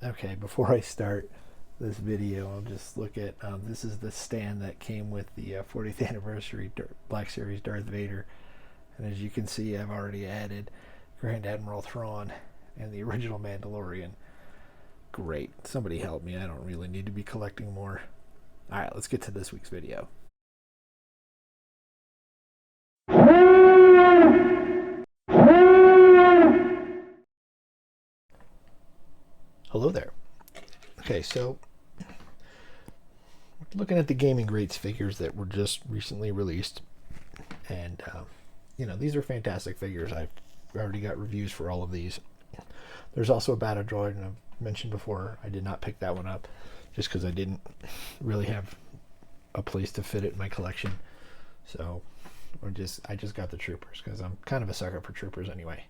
Okay, before I start this video, I'll just look at this is the stand that came with the 40th anniversary Black Series Darth Vader, and as you can see, I've already added Grand Admiral Thrawn and the original Mandalorian. Great, somebody help me. I don't really need to be collecting more. All right, let's get to this week's video. Hello there. Okay, so looking at the Gaming Greats figures that were just recently released, and these are fantastic figures. I've already got reviews for all of these. There's also a battle droid, and I've mentioned before I did not pick that one up just because I didn't really have a place to fit it in my collection. So I just got the troopers because I'm kind of a sucker for troopers anyway.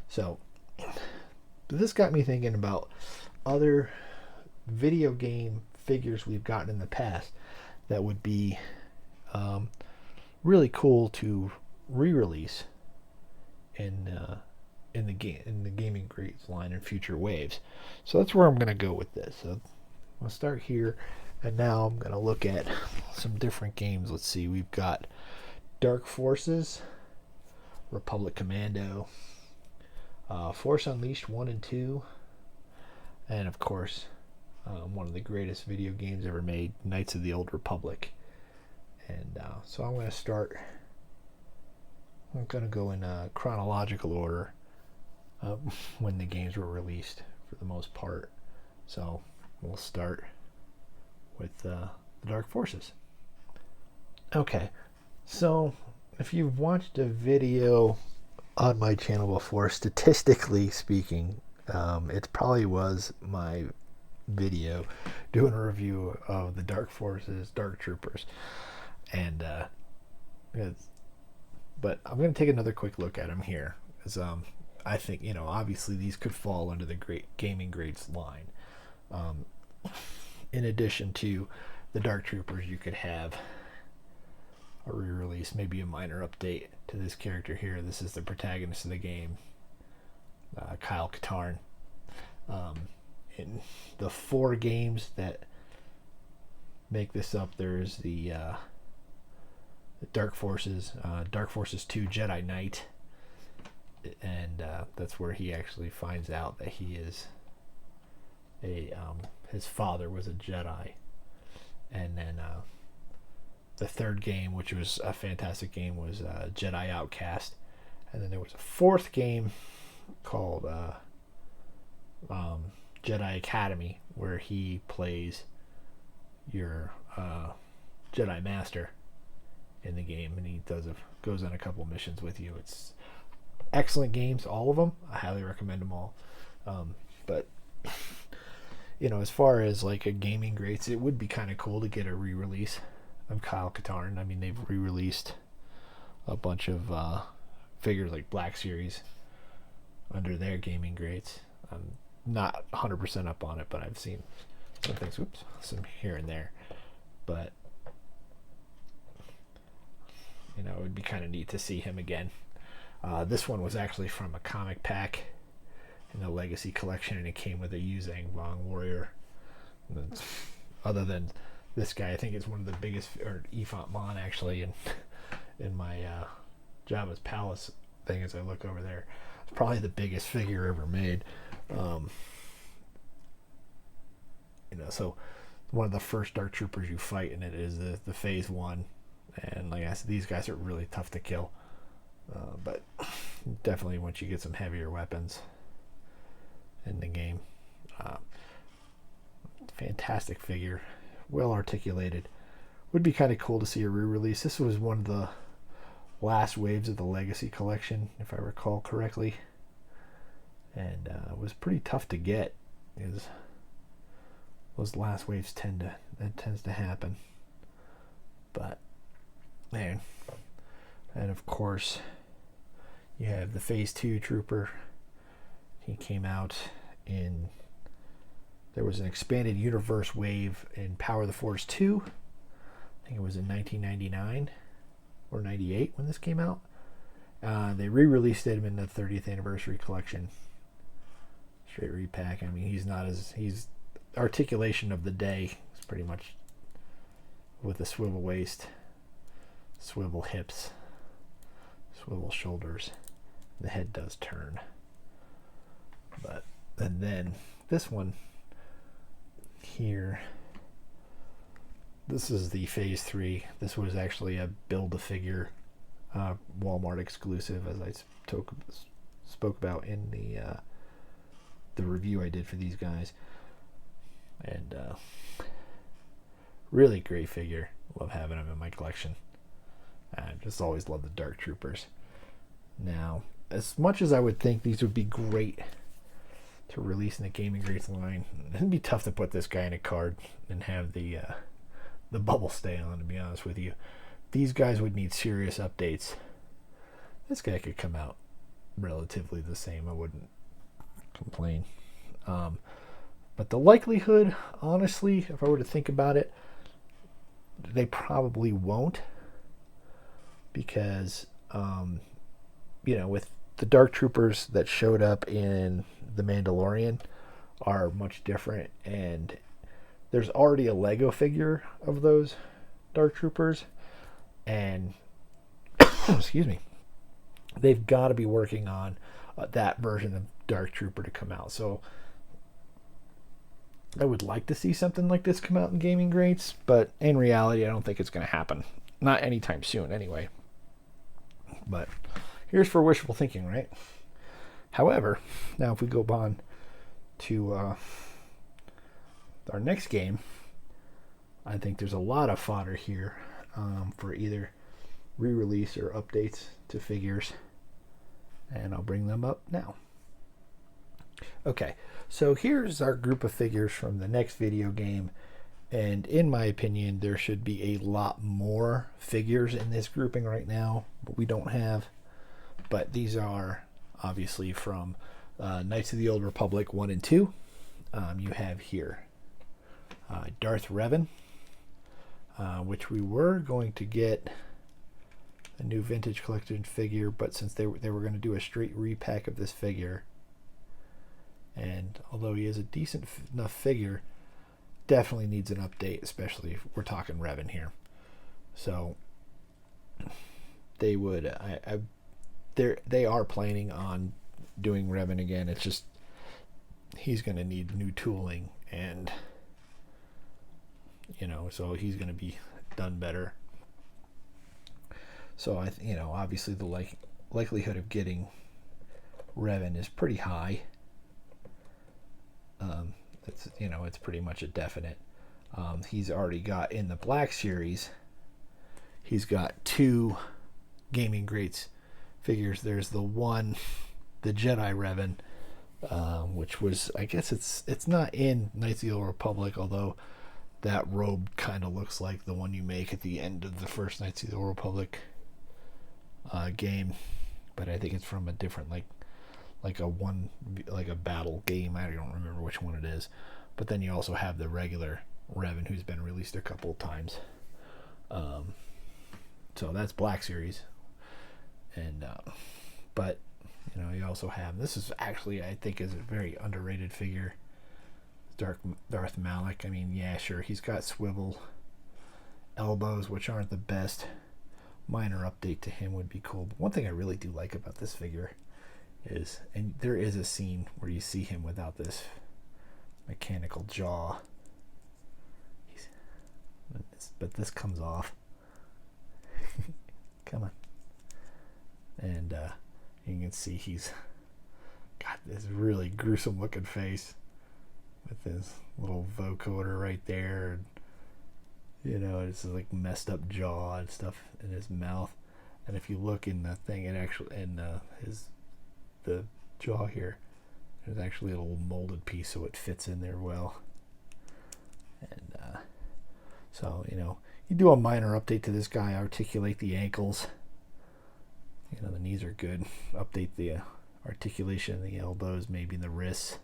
So this got me thinking about other video game figures we've gotten in the past that would be really cool to re-release in the Gaming Greats line in future waves. So that's where I'm going to go with this. So I'll start here, and now I'm going to look at some different games. Let's see, we've got Dark Forces, Republic Commando, Force Unleashed 1 and 2, and of course one of the greatest video games ever made, Knights of the Old Republic. And so I'm going to go in chronological order when the games were released for the most part. So we'll start with the Dark Forces. Okay, so if you've watched a video on my channel before, statistically speaking, it probably was my video doing a review of the Dark Forces Dark Troopers, and but I'm going to take another quick look at them here, because I think obviously these could fall under the Gaming Greats line. In addition to the Dark Troopers, you could have a re-release, maybe a minor update to this character here. This is the protagonist of the game, Kyle Katarn. In the 4 games that make this up, there's the Dark Forces 2 Jedi Knight, and that's where he actually finds out that he is his father was a Jedi. And then the 3rd game, which was a fantastic game, was Jedi Outcast. And then there was a 4th game called Jedi Academy, where he plays your Jedi Master in the game, and he goes on a couple missions with you. It's excellent games, all of them. I highly recommend them all. But as far as like a Gaming Greats, it would be kind of cool to get a re-release of Kyle Katarn. I mean, they've re-released a bunch of figures like Black Series under their Gaming Greats. I'm not 100% up on it, but I've seen some things, some here and there. But it would be kind of neat to see him again. This one was actually from a comic pack in the Legacy collection, and it came with a Yuzang Vong Warrior. Other than this guy, I think it's one of the biggest, or Ephant Mon actually, in my Jabba's Palace thing as I look over there. It's probably the biggest figure ever made. So one of the first Dark Troopers you fight in it is the Phase 1, and like I said, these guys are really tough to kill, but definitely once you get some heavier weapons in the game. Fantastic figure, well articulated. Would be kind of cool to see a re-release. This was one of the last waves of the Legacy collection, if I recall correctly, and it was pretty tough to get. Those last waves tends to happen. But man, and of course you have the Phase 2 Trooper. He came out in, there was an expanded universe wave in Power of the Force 2. I think it was in 1999 or 98 when this came out. They re-released him in the 30th anniversary collection. straight repack. I mean, he's articulation of the day. It's pretty much with a swivel waist, swivel hips, swivel shoulders. The head does turn. But, and then this one here, this is the Phase 3. This was actually a Build-A-Figure Walmart exclusive, as I spoke about in the review I did for these guys. And really great figure. Love having them in my collection. I just always love the Dark Troopers. Now, as much as I would think these would be great to release in the Gaming Greats line, it'd be tough to put this guy in a card and have the bubble stay on, to be honest with you. These guys would need serious updates. This guy could come out relatively the same. I wouldn't complain. But the likelihood, honestly, if I were to think about it, they probably won't. Because, with the Dark Troopers that showed up in The Mandalorian are much different. And there's already a Lego figure of those Dark Troopers. And, excuse me, they've got to be working on that version of Dark Trooper to come out. So I would like to see something like this come out in Gaming Greats, but in reality, I don't think it's going to happen. Not anytime soon, anyway. But here's for wishful thinking, right? However, now if we go on to our next game, I think there's a lot of fodder here for either re-release or updates to figures, and I'll bring them up now. Okay, so here's our group of figures from the next video game, and in my opinion, there should be a lot more figures in this grouping right now, but we don't have. But these are obviously from Knights of the Old Republic 1 and 2. You have here Darth Revan, which we were going to get a new vintage collection figure, but since they were going to do a straight repack of this figure, and although he is a decent enough figure, definitely needs an update, especially if we're talking Revan here. So they would, they are planning on doing Revan again. It's just he's going to need new tooling, and so he's going to be done better. So obviously the likelihood of getting Revan is pretty high. It's pretty much a definite. He's already got in the Black Series. He's got 2 Gaming Greats figures. There's the Jedi Revan, which was, I guess it's not in Knights of the Old Republic, although that robe kind of looks like the one you make at the end of the first Knights of the Old Republic game, but I think it's from a different like a battle game. I don't remember which one it is. But then you also have the regular Revan, who's been released a couple of times. So that's Black Series, and but you also have, this is actually, I think, is a very underrated figure, Darth Malak. I mean, yeah, sure, he's got swivel elbows, which aren't the best. Minor update to him would be cool. But one thing I really do like about this figure is, and there is a scene where you see him without this mechanical jaw, but this comes off. Come on. And you can see he's got this really gruesome looking face with his little vocoder right there, and it's like messed up jaw and stuff in his mouth. And if you look in the thing, it actually, in the jaw here, there's actually a little molded piece, so it fits in there well. And so you do a minor update to this guy, articulate the ankles. The knees are good. Update the articulation of the elbows, maybe the wrists.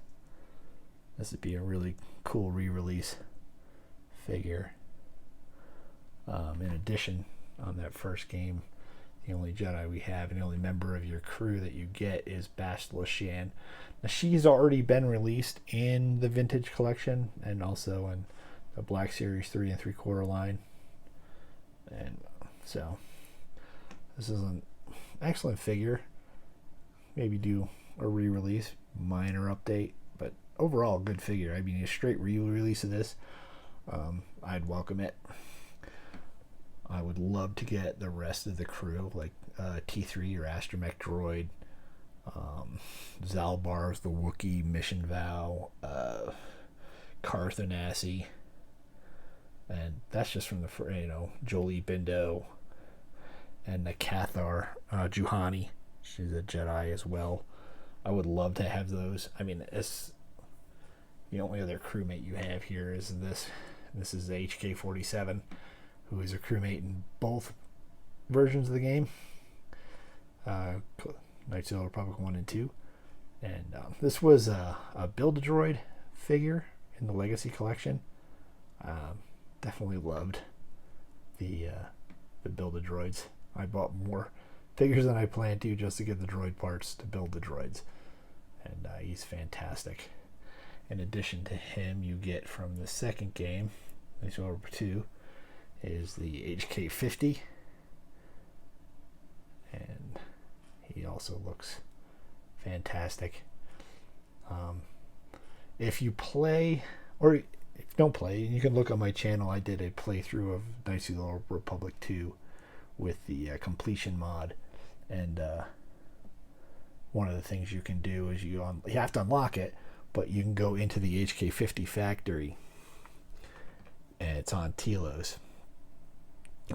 This would be a really cool re-release figure. In addition, on that first game, The only Jedi we have, and the only member of your crew that you get is Bastila Shan. Now, she's already been released in the Vintage Collection and also in the Black Series 3 and 3/4 line. And so, this is an excellent figure. Maybe do a re-release, minor update, but overall good figure. I mean, a straight re-release of this, I'd welcome it. I would love to get the rest of the crew, like T3, your astromech droid, Zalbar's the Wookiee Mission Vow, Carthanasi, and that's just from the Jolie Bindo, and the Cathar Juhani. She's a Jedi as well. I would love to have those. I mean, it's the only other crewmate you have here is this. This is HK-47, who is a crewmate in both versions of the game, Knights of the Republic 1 and 2. And this was a Build-A-Droid figure in the Legacy Collection. Definitely loved the Build-A-Droids. I bought more figures than I planned to just to get the droid parts to build the droids. And he's fantastic. In addition to him, you get from the second game, Knights of the Republic 2, is the HK-50. And he also looks fantastic. If you play, or if you don't play, you can look on my channel. I did a playthrough of Knights of the Republic 2 with the completion mod, and one of the things you can do is you have to unlock it, but you can go into the HK-50 factory, and it's on Telos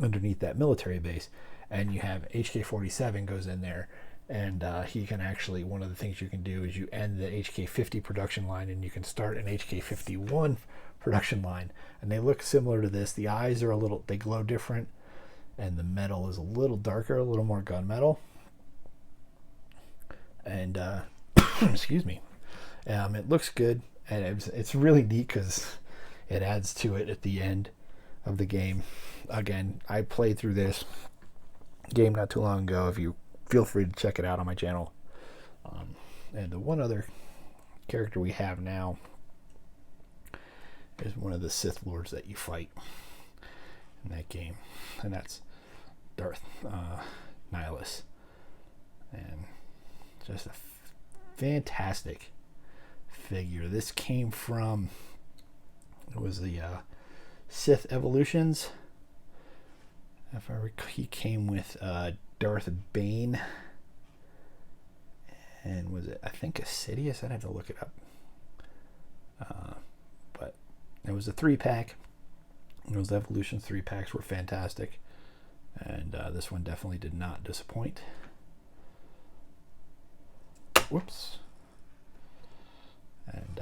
underneath that military base, and you have HK-47 goes in there, and he can actually, one of the things you can do is you end the HK-50 production line and you can start an HK-51 production line, and they look similar to this. The eyes are they glow different, and the metal is a little darker, a little more gunmetal, and excuse me, it looks good, and it's really neat because it adds to it at the end of the game. Again, I played through this game not too long ago. If you feel free to check it out on my channel. And the one other character we have now is one of the Sith Lords that you fight in that game, and that's Darth Nihilus. And just a fantastic figure. This came from, it was the Sith Evolutions. If I recall, he came with Darth Bane, and was it, I think, Sidious? I'd have to look it up. But it was a 3-pack. Those Evolution 3-packs were fantastic, and this one definitely did not disappoint. Whoops. And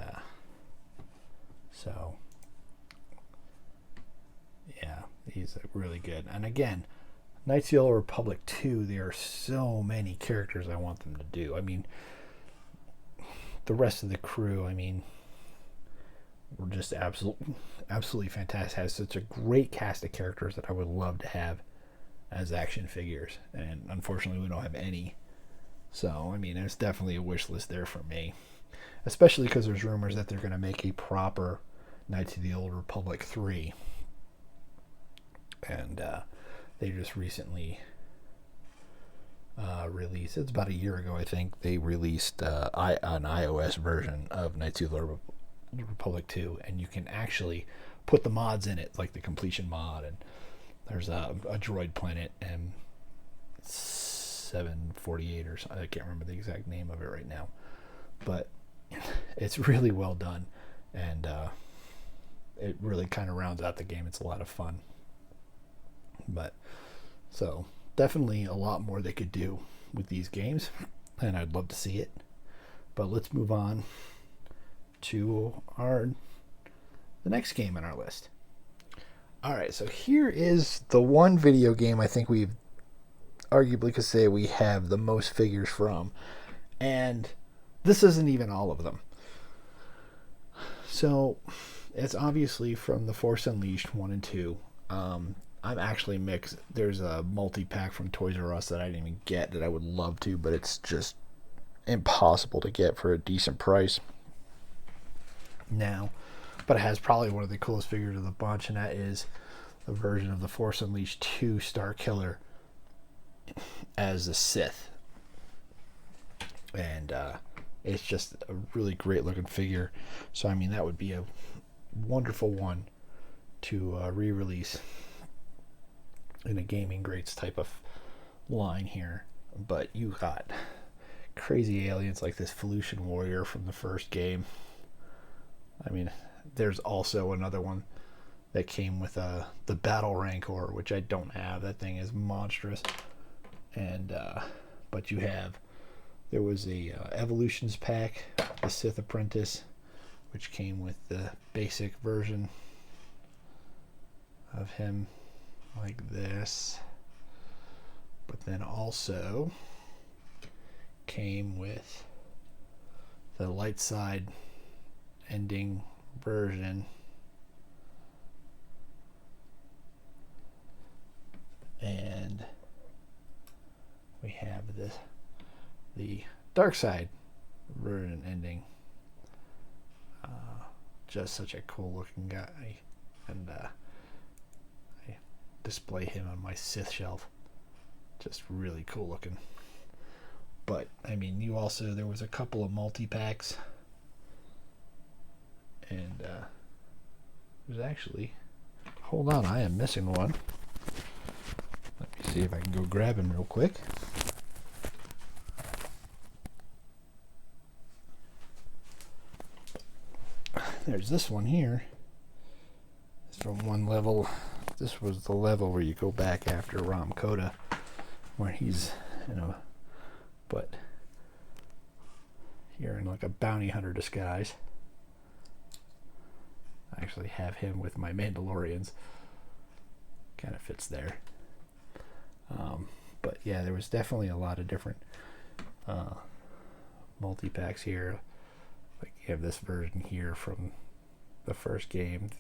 so, yeah, he's really good. And again, Knights of the Old Republic 2, there are so many characters I want them to do. I mean, the rest of the crew, I mean, were just absolutely fantastic. Has such a great cast of characters that I would love to have as action figures. And unfortunately, we don't have any. So, I mean, it's definitely a wish list there for me. Especially because there's rumors that they're going to make a proper Knights of the Old Republic 3. And they just recently released, it's about a year ago, I think, they released an iOS version of Knights of the Republic 2, and you can actually put the mods in it, like the completion mod, and there's a droid planet, and 748 or something. I can't remember the exact name of it right now, but it's really well done, and it really kind of rounds out the game. It's a lot of fun. But so definitely a lot more they could do with these games, and I'd love to see it. But let's move on to the next game on our list. Alright, so here is the one video game I think we've arguably could say we have the most figures from, and this isn't even all of them. So it's obviously from The Force Unleashed 1 and 2. I'm actually mixed. There's a multi-pack from Toys R Us that I didn't even get that I would love to, but it's just impossible to get for a decent price now. But it has probably one of the coolest figures of the bunch, and that is the version of the Force Unleashed 2 Star Killer as the Sith. And it's just a really great looking figure. So I mean, that would be a wonderful one to re-release in a gaming greats type of line here. But you got crazy aliens like this Felucian warrior from the first game. I mean, there's also another one that came with the Battle Rancor, which I don't have. That thing is monstrous. And but there was a Evolutions pack, the Sith Apprentice, which came with the basic version of him like this, but then also came with the light side ending version, and we have the dark side version ending. Just such a cool looking guy, and I display him on my Sith shelf. Just really cool looking. But I mean, there was a couple of multi-packs, and there's actually, hold on, I am missing one. Let me see if I can go grab him real quick. There's this one here. It's from one level. This was the level where you go back after Ram Koda, where he's, but here in like a bounty hunter disguise. I actually have him with my Mandalorians. Kind of fits there. But yeah, there was definitely a lot of different multi-packs here. Like you have this version here from the first game,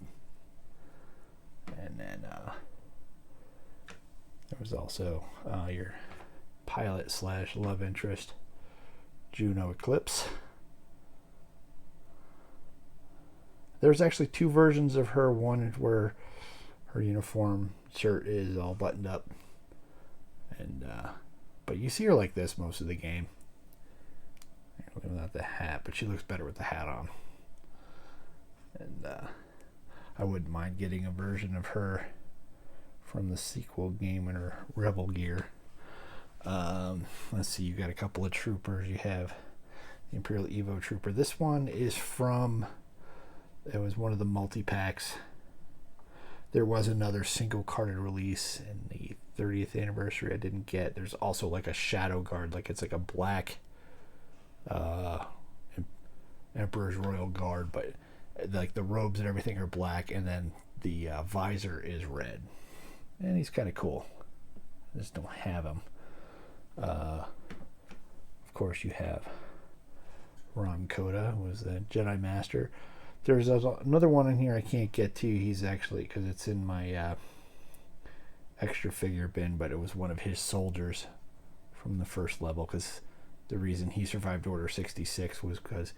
and then there was also your pilot / love interest, Juno Eclipse. There's actually two versions of her. One where her uniform shirt is all buttoned up, and but you see her like this most of the game. Without the hat, but she looks better with the hat on. And I wouldn't mind getting a version of her from the sequel game in her Rebel gear. Let's see, you got a couple of troopers. You have the Imperial Evo Trooper. This one is it was one of the multi-packs. There was another single carded release in the 30th anniversary I didn't get. There's also like a Shadow Guard, like it's like a black Emperor's Royal Guard, but like the robes and everything are black, and then the visor is red, and he's kind of cool. I just don't have him. Of course, you have Ram Koda, was the Jedi Master. There's another one in here I can't get to. He's actually, because it's in my extra figure bin, but it was one of his soldiers from the first level, because the reason he survived Order 66 was because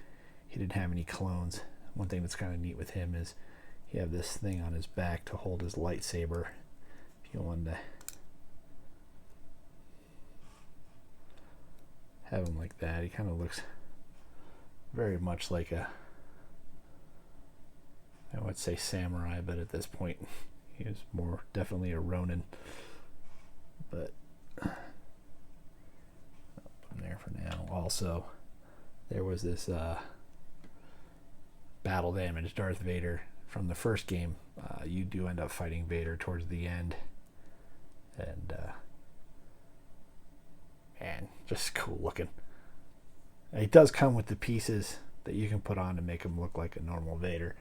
he didn't have any clones. One thing that's kind of neat with him is he have this thing on his back to hold his lightsaber. If you wanted to have him like that, he kind of looks very much like I would say samurai, but at this point he is more definitely a Ronin. But there for now. Also, there was this battle damage Darth Vader from the first game. You do end up fighting Vader towards the end, and man, just cool looking. And it does come with the pieces that you can put on to make him look like a normal Vader,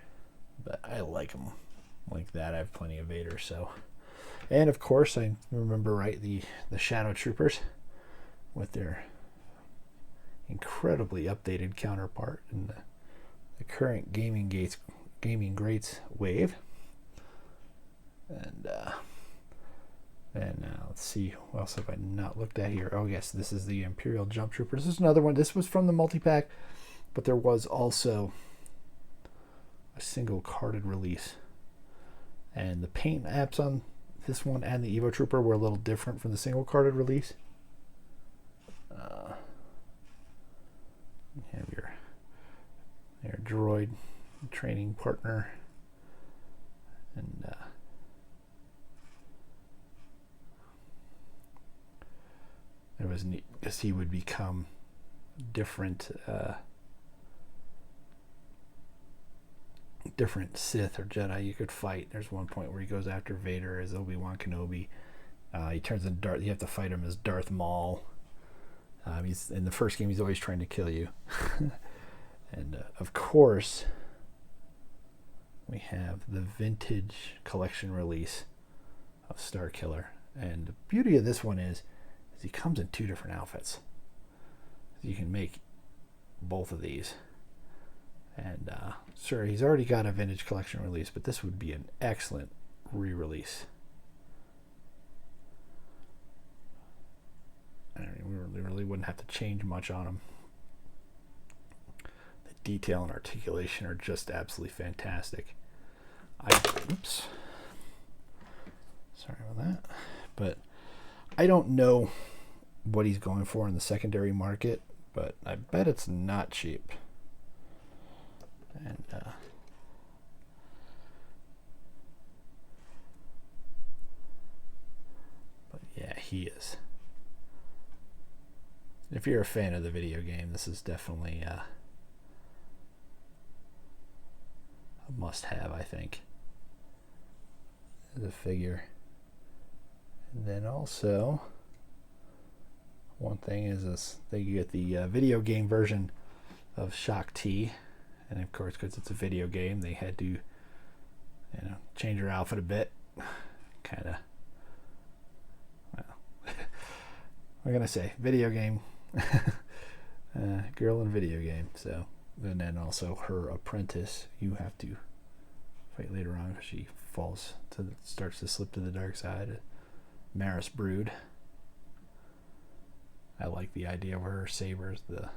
but I like him like that. I have plenty of Vader, so. And of course, I remember right the Shadow Troopers with their incredibly updated counterpart in the current gaming greats wave. And And let's see, what else have I not looked at here? Oh yes, this is the Imperial Jump Trooper. This is another one. This was from the multi-pack, but there was also a single carded release. And the paint apps on this one and the Evo Trooper were a little different from the single carded release. You have your droid training partner, and it was neat because he would become different Sith or Jedi you could fight. There's one point where he goes after Vader as Obi-Wan Kenobi. He turns into Darth. You have to fight him as Darth Maul. He's in the first game. He's always trying to kill you. And of course, we have the vintage collection release of Star Killer. And the beauty of this one is he comes in 2 different outfits. You can make both of these. And sure, he's already got a vintage collection release, but this would be an excellent re-release. We really wouldn't have to change much on him. The detail and articulation are just absolutely fantastic. Oops. Sorry about that. But I don't know what he's going for in the secondary market, but I bet it's not cheap. And but yeah, he is. If you're a fan of the video game, this is definitely a must-have, I think, as a figure. And then also, one thing is that you get the video game version of Shock T. And of course, because it's a video game, they had to, change her outfit a bit. Kind of, well, we're gonna say video game, girl in a video game. So, and then also her apprentice, you have to fight later on because she starts to slip to the dark side. Maris Brood. I like the idea of her sabers, the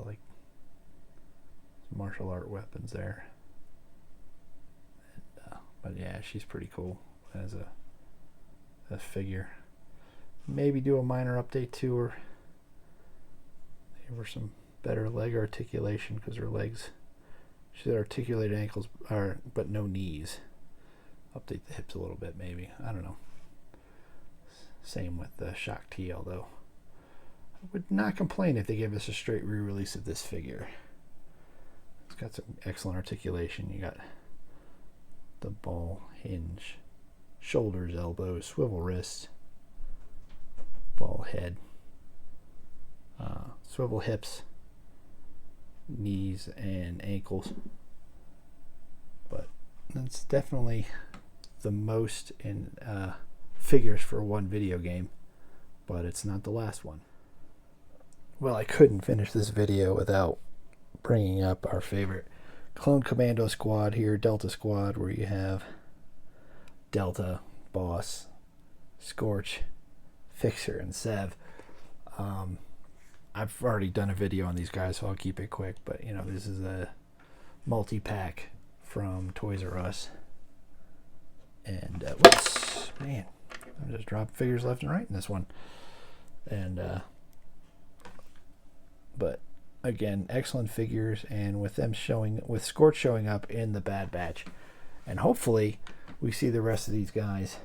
like martial art weapons there. And, but yeah, she's pretty cool as a figure. Maybe do a minor update to her. Give her some better leg articulation because her legs, she's got articulated ankles, but no knees. Update the hips a little bit, maybe. I don't know. Same with the Shock T, although I would not complain if they gave us a straight re-release of this figure. It's got some excellent articulation. You got the ball hinge, shoulders, elbows, swivel wrists, ball head, swivel hips, knees, and ankles. But that's definitely the most in figures for one video game, but it's not the last one. Well, I couldn't finish this video without bringing up our favorite Clone Commando squad here, Delta Squad, where you have Delta, Boss, Scorch, Fixer, and Sev. I've already done a video on these guys, so I'll keep it quick, but this is a multi-pack from Toys R Us. And whoops, man, I'm just dropping figures left and right in this one. And but again, excellent figures, and with Scorch showing up in the Bad Batch, and hopefully we see the rest of these guys,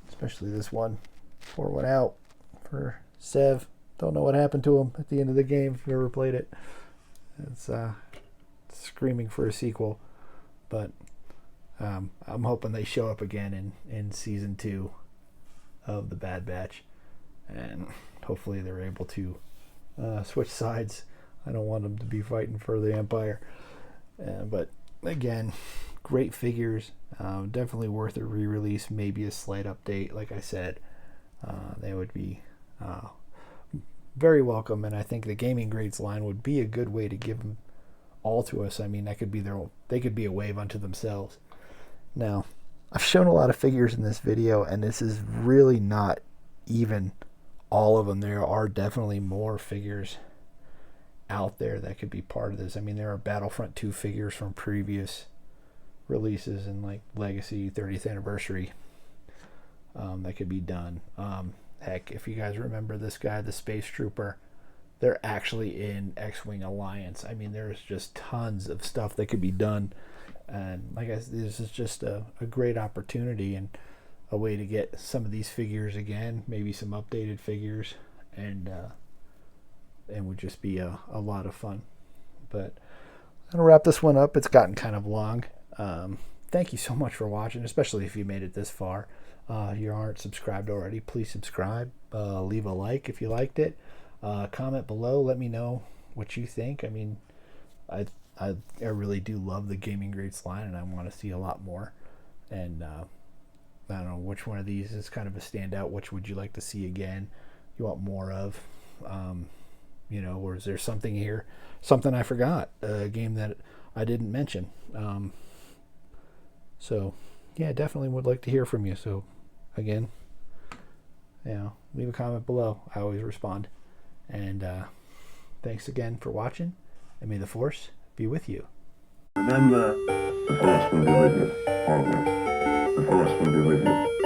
especially this one. Pour one out for Sev. Don't know what happened to him at the end of the game if you ever played it. It's screaming for a sequel, but I'm hoping they show up again in season 2 of the Bad Batch, and hopefully they're able to switch sides. I don't want them to be fighting for the Empire, but again, great figures. Definitely worth a re-release, maybe a slight update. Like I said, they would be very welcome, and I think the Gaming Grades line would be a good way to give them all to us. I mean, that could be they could be a wave unto themselves. Now, I've shown a lot of figures in this video, and this is really not even all of them. There are definitely more figures out there that could be part of this. I mean, there are Battlefront 2 figures from previous releases and like Legacy 30th anniversary that could be done. Heck, if you guys remember this guy, the Space Trooper, they're actually in X-Wing Alliance. I mean, there's just tons of stuff that could be done. And like I said, this is just a great opportunity and a way to get some of these figures again, maybe some updated figures, and would just be a lot of fun. But I'm going to wrap this one up. It's gotten kind of long. Thank you so much for watching, especially if you made it this far. If you aren't subscribed already, please subscribe. Leave a like if you liked it. Comment below. Let me know what you think. I mean, I really do love the Gaming Greats line, and I want to see a lot more. And I don't know which one of these is kind of a standout. Which would you like to see again? You want more of? You know, or is there something here, something I forgot, a game that I didn't mention? So yeah, definitely would like to hear from you. So again, you know, leave a comment below. I always respond. And thanks again for watching, and may the Force be with you. Remember, the Force will be with you always. The Force will be with you.